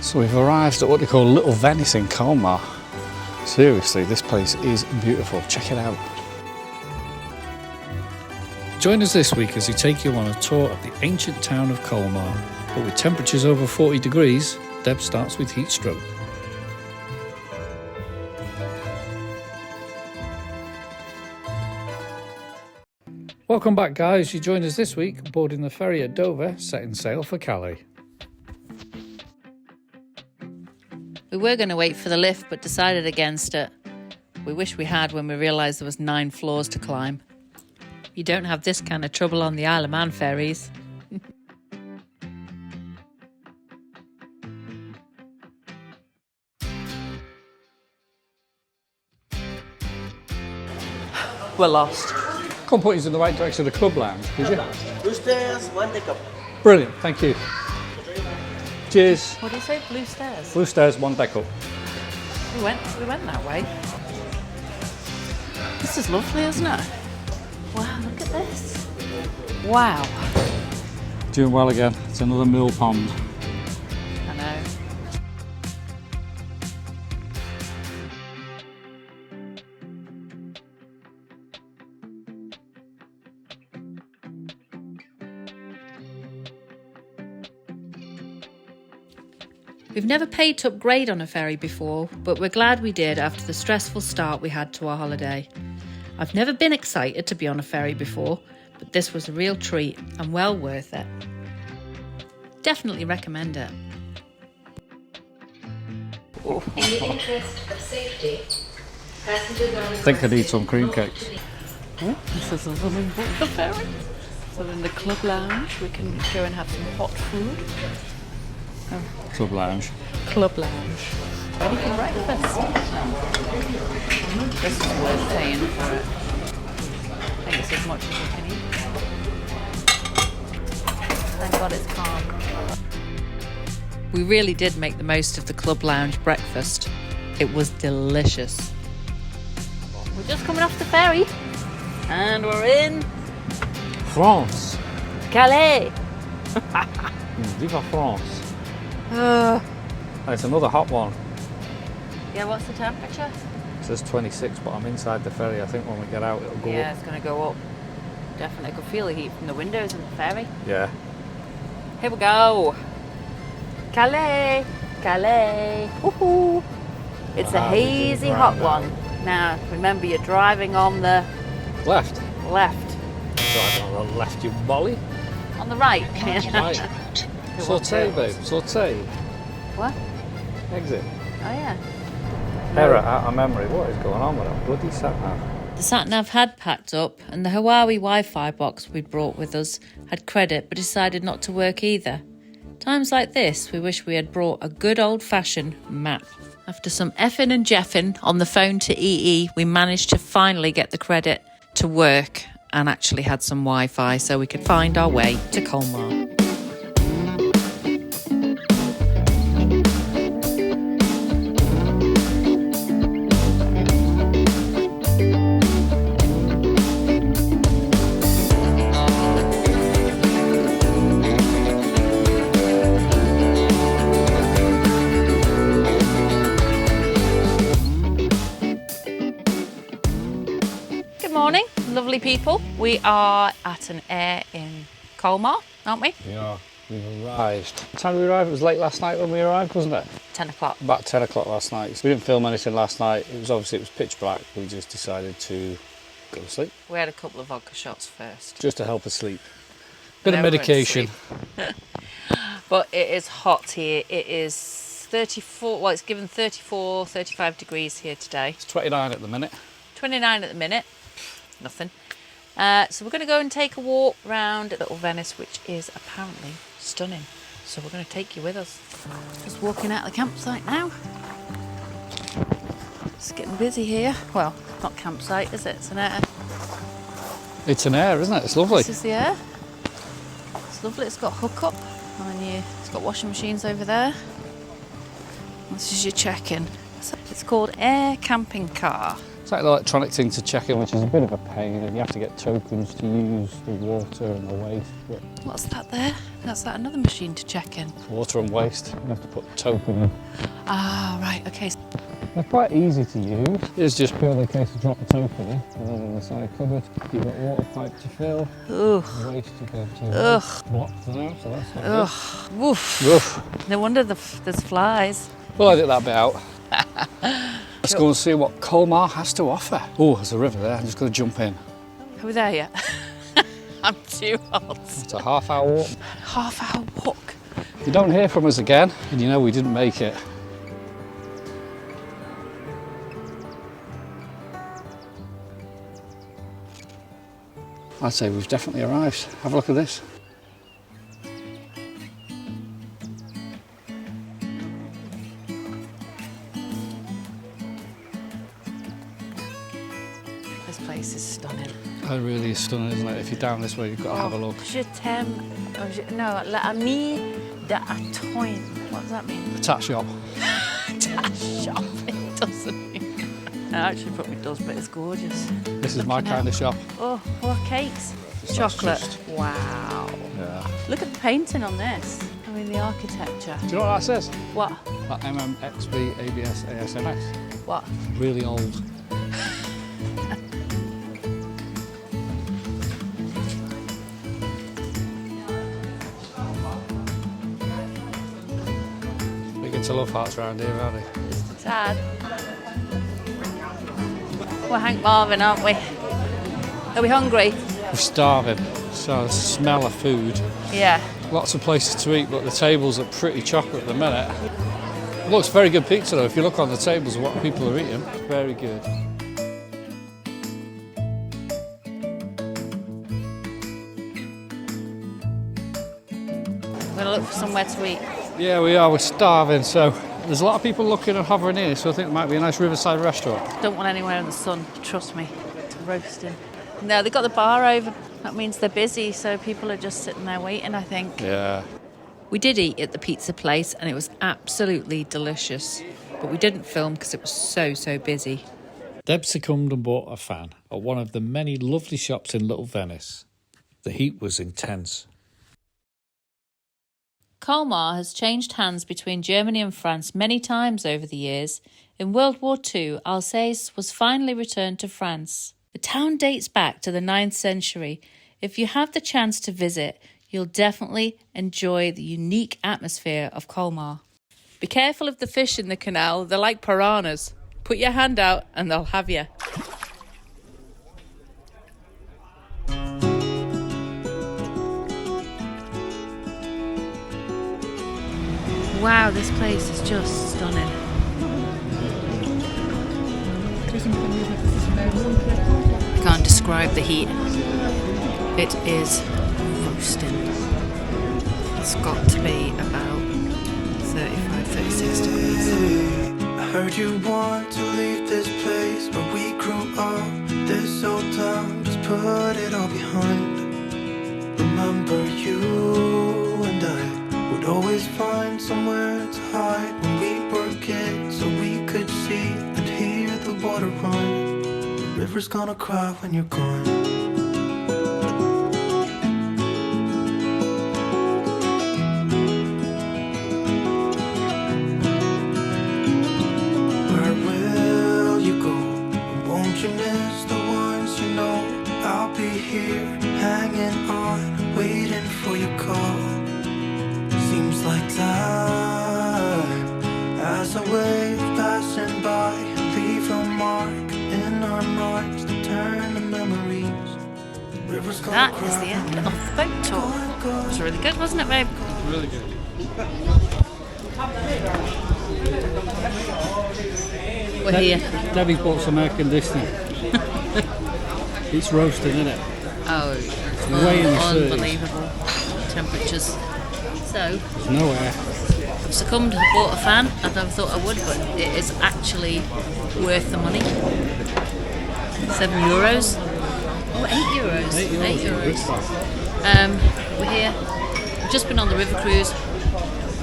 So we've arrived at what they call Little Venice in Colmar. Seriously, this place is beautiful. Check it out. Join us this week as we take you on a tour of the ancient town of Colmar. But with temperatures over 40 degrees, Deb starts with heat stroke. Welcome back, guys. You join us this week boarding the ferry at Dover, setting sail for Calais. We were going to wait for the lift, but decided against it. We wish we had when we realised there was 9 floors to climb. You don't have this kind of trouble on the Isle of Man ferries. We're lost. Can't point you in the right direction of the club lounge, did you? 2 stairs, 1 take-up. Brilliant, thank you. Cheers. What do you say? Blue stairs? Blue stairs, 1 deck up. We went that way. This is lovely, isn't it? Wow, look at this. Wow. Doing well again. It's another mill pond. I know. We've never paid to upgrade on a ferry before, but we're glad we did after the stressful start we had to our holiday. I've never been excited to be on a ferry before, but this was a real treat and well worth it. Definitely recommend it. In the interest of safety, passengers are I think I need some cream cakes. Oh, this is a lovely boat, the ferry. So in the club lounge, we can go and have some hot food. Club lounge. Club lounge. Ready for breakfast. This is worth paying for it. I think it's as much as you can eat. Thank God it's calm. We really did make the most of the club lounge breakfast. It was delicious. We're just coming off the ferry and we're in France. Calais. Viva France. Oh, it's another hot one. Yeah, what's the temperature? It says 26, but I'm inside the ferry. I think when we get out, it'll go Yeah, up. it's going to go up. Definitely. I could feel the heat from the windows in the ferry. Yeah. Here we go. Calais. Calais. Woohoo. It's a hazy hot one. Now, remember, you're driving on the Left. left. Driving on the left, you molly. On the right. Right. Saute, babe. Saute. What? Exit. Oh, yeah. Error out of memory. What is going on with that bloody sat-nav? The sat-nav had packed up and the Huawei Wi-Fi box we'd brought with us had credit but decided not to work either. Times like this, we wish we had brought a good old-fashioned map. After some effing and jeffing on the phone to EE, we managed to finally get the credit to work and actually had some Wi-Fi so we could find our way to Colmar. Morning, lovely people. We are at an air in Colmar, aren't we? Yeah, we've arrived. What time did we arrive? It was late last night when we arrived, wasn't it? 10 o'clock. About 10 o'clock last night. So we didn't film anything last night. It was pitch black. We just decided to go to sleep. We had a couple of vodka shots first. Just to help us sleep. Bit of Then we went to medication. sleep. But it is hot here. It is 34, well, it's given 34, 35 degrees here today. It's 29 at the minute. 29 at the minute. Nothing. So we're going to go and take a walk around Little Venice, which is apparently stunning. So we're going to take you with us. Just walking out of the campsite now. It's getting busy here. Well, not campsite, is it? It's an air. It's an air, isn't it? It's lovely. This is the air. It's lovely. It's got hookup. And then it's got washing machines over there. This is your check-in. It's called Air Camping Car. It's like the electronic thing to check in, which is a bit of a pain, and you have to get tokens to use the water and the waste. But What's that there? That's that another machine to check in. water and waste, you have to put a token in. Ah, right, okay. They're quite easy to use. It's just purely a case of drop the token in, and then in the side cupboard, you've got water pipe to fill, waste to go to block for now, so that's not good. Woof. Woof. No wonder there's flies. We'll edit that bit out. Let's go and see what Colmar has to offer. Oh, there's a river there. I'm just going to jump in. Are we there yet? I'm too hot. It's a half-hour walk. Half-hour walk. If you don't hear from us again, and you know we didn't make it, I'd say we've definitely arrived. Have a look at this. This place is stunning. That really is stunning, isn't it? If you're down this way, you've got to have a look. Je t'aime. No, l'ami d'Atoin. What does that mean? The tat shop. Shop. It doesn't mean. It actually probably does, but it's gorgeous. This is my kind of shop. Oh, what cakes? That's Chocolate. just- Wow. Yeah. Look at the painting on this. I mean, the architecture. Do you know what that says? What? That MMXB ABS ASMX. What? Really old. Big into love hearts around here, aren't they? Just a tad. We're Hank Marvin, aren't we? Are we hungry? We're starving, so the smell of food. Yeah. Lots of places to eat, but the tables are pretty chocolate at the minute. Looks very good pizza though, if you look on the tables of what people are eating. Very good. We're going to look for somewhere to eat. Yeah, we are, we're starving, so there's a lot of people looking and hovering here, so I think it might be a nice riverside restaurant. Don't want anywhere in the sun, trust me. It's roasting. No, they've got the bar over. That means they're busy, so people are just sitting there waiting, I think. Yeah. We did eat at the pizza place and it was absolutely delicious. But we didn't film because it was so busy. Deb succumbed and bought a fan at one of the many lovely shops in Little Venice. The heat was intense. Colmar has changed hands between Germany and France many times over the years. In World War II, Alsace was finally returned to France. The town dates back to the 9th century. If you have the chance to visit, you'll definitely enjoy the unique atmosphere of Colmar. Be careful of the fish in the canal, they're like piranhas. Put your hand out and they'll have you. Wow, this place is just stunning. Can't describe the heat. It is roasting. It's got to be about 35, 36 degrees. I heard you want to leave this place where we grew up. This old town, just put it all behind. Remember you and I would always find somewhere to hide when we were kids, so we could see and hear the water run. The river's gonna cry when you're gone. Here, hanging on, waiting for your call. Seems like time as a wave passing by, leave a mark in our marks to turn to memories. Rivers That is the end of the boat tour. It was really good, wasn't it, babe? Really good. We're here. Debbie's bought some air conditioning. It's roasting, isn't it? Oh, Way in the 30s. unbelievable temperatures. So, There's no air. I've succumbed, I bought a fan. I never thought I would, but it is actually worth the money. €7. Oh, €8. €8. We're here. We've just been on the river cruise.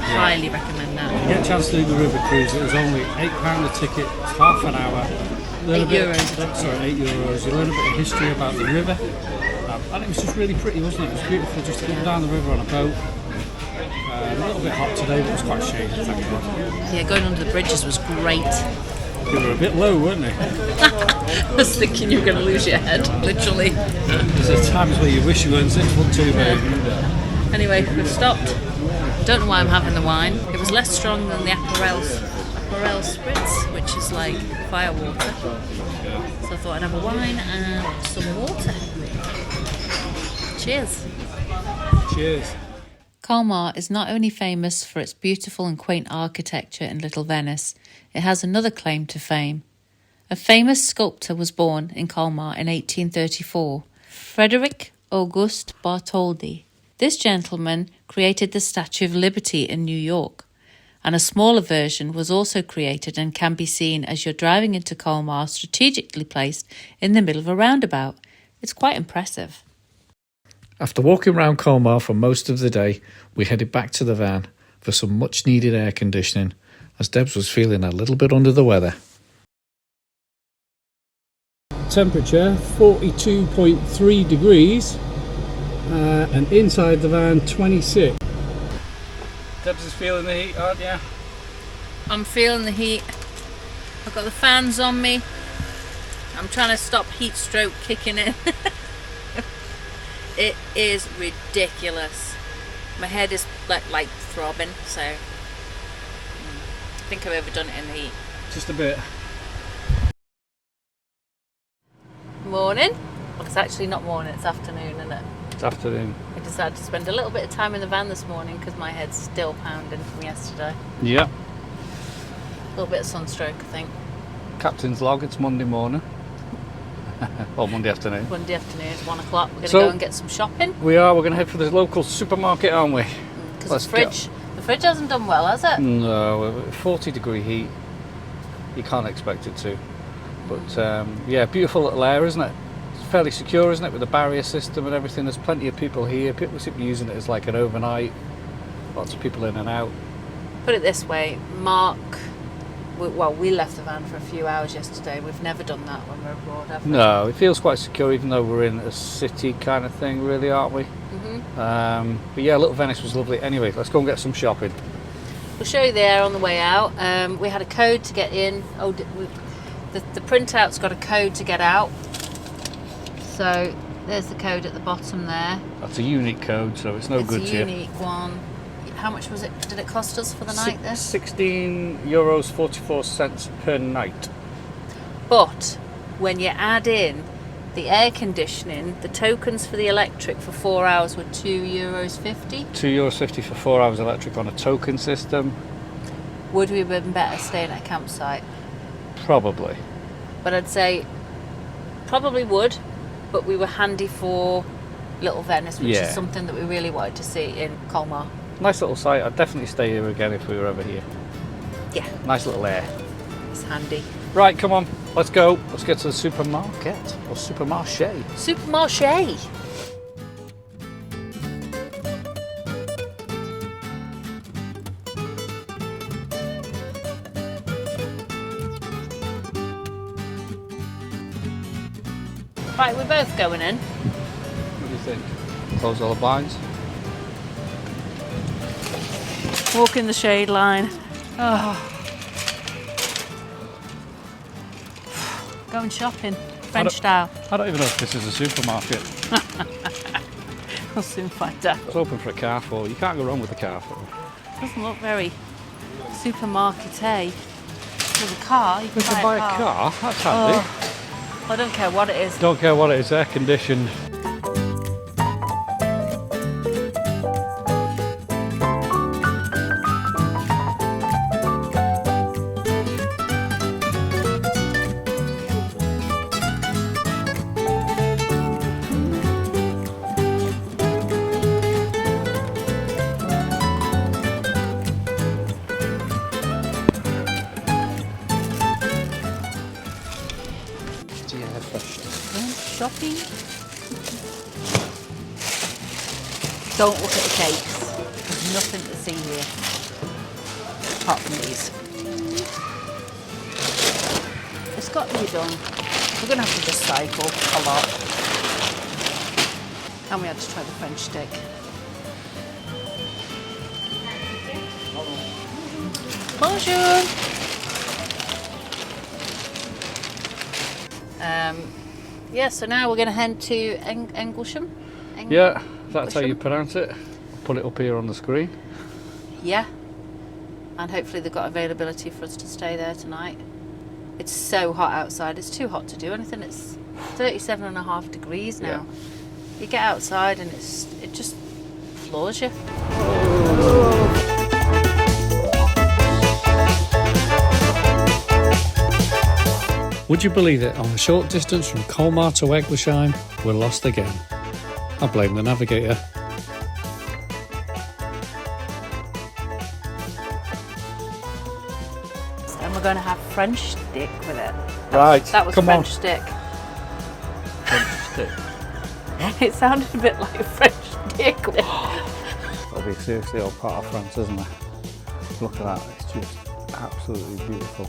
Highly recommend that. Get a chance to do the river cruise. It was only £8 a ticket, half an hour. €8. Sorry, €8. You learn a bit of history about the river. And it was just really pretty, wasn't it? It was beautiful just to get down the river on a boat. A little bit hot today, but it was quite shady, thank God. Yeah, going under the bridges was great. They were a bit low, weren't they? I was thinking you were going to lose your head, literally. There's times where you wish you weren't 6'2", babe. Anyway, we've stopped. Don't know why I'm having the wine. It was less strong than the Aperol Spritz, which is like fire water. So I thought I'd have a wine and some water. Cheers. Cheers. Colmar is not only famous for its beautiful and quaint architecture in Little Venice, it has another claim to fame. A famous sculptor was born in Colmar in 1834, Frederick August Bartholdi. This gentleman created the Statue of Liberty in New York, and a smaller version was also created and can be seen as you're driving into Colmar, strategically placed in the middle of a roundabout. It's quite impressive. After walking around Colmar for most of the day, we headed back to the van for some much needed air conditioning, as Debs was feeling a little bit under the weather. Temperature 42.3 degrees and inside the van 26. Debs is feeling the heat, aren't you? I'm feeling the heat. I've got the fans on me. I'm trying to stop heat stroke kicking in. It is ridiculous. My head is like throbbing, so I think I've overdone it in the heat. Just a bit. Morning. Well, it's actually not morning, it's afternoon, isn't it? It's afternoon. I decided to spend a little bit of time in the van this morning because my head's still pounding from yesterday. Yeah. A little bit of sunstroke, I think. Captain's log, it's Monday morning. Or Monday afternoon. Monday afternoon, it's 1 o'clock. We're going to So, go and get some shopping. We're going to head for the local supermarket, aren't we? Because the fridge hasn't done well, has it? No, 40 degree heat. You can't expect it to. But yeah, beautiful little air, isn't it? It's fairly secure, isn't it, with the barrier system and everything. There's plenty of people here. People seem to be using it as like an overnight. Lots of people in and out. Put it this way, we left the van for a few hours yesterday. We've never done that when we're abroad, have we? No, it feels quite secure, even though we're in a city kind of thing, really, aren't we? Mm-hmm. But yeah, Little Venice was lovely. Anyway, let's go and get some shopping. We'll show you the air on the way out. We had a code to get in. The printout's got a code to get out. So there's the code at the bottom there. That's a unique code, so it's no good to you. It's a unique one. How much was it? Did it cost us for the night there? €16.44 per night. But when you add in the air conditioning, the tokens for the electric for 4 hours were €2.50. €2.50 for 4 hours electric on a token system. Would we have been better staying at a campsite? Probably. But I'd say probably would, but we were handy for Little Venice, which is something that we really wanted to see in Colmar. Nice little site. I'd definitely stay here again if we were ever here. Yeah. Nice little air. It's handy. Right, come on. Let's go. Let's get to the supermarket. Or supermarché. Supermarché. Right, we're both going in. What do you think? Close all the blinds? Walk in the shade line. Oh. Going shopping, French style. I don't even know if this is a supermarket. We'll soon find out. It's open for a Carrefour. You can't go wrong with the Carrefour. Doesn't look very supermarket-y. With a car, you can buy a car. That's handy. Oh, I don't care what it is. Don't care what it is, air conditioned. Shopping. Don't look at the cakes. There's nothing to see here apart from these. It's got to be done. We're going to have to just cycle a lot. And we had to try the French stick. Bonjour! Yeah, so now we're going to head to Englisham. Yeah, that's how you pronounce it. I'll put it up here on the screen. Yeah. And hopefully they've got availability for us to stay there tonight. It's so hot outside. It's too hot to do anything. It's 37.5 degrees now. Yeah. You get outside and it just floors you. Would you believe it? On a short distance from Colmar to Eglisham, we're lost again. I blame the navigator. And we're going to have French stick with it. Right, That was come French on. stick. French stick. It sounded a bit like a French stick. That'll be seriously all part of France, isn't it? Look at that, it's just absolutely beautiful.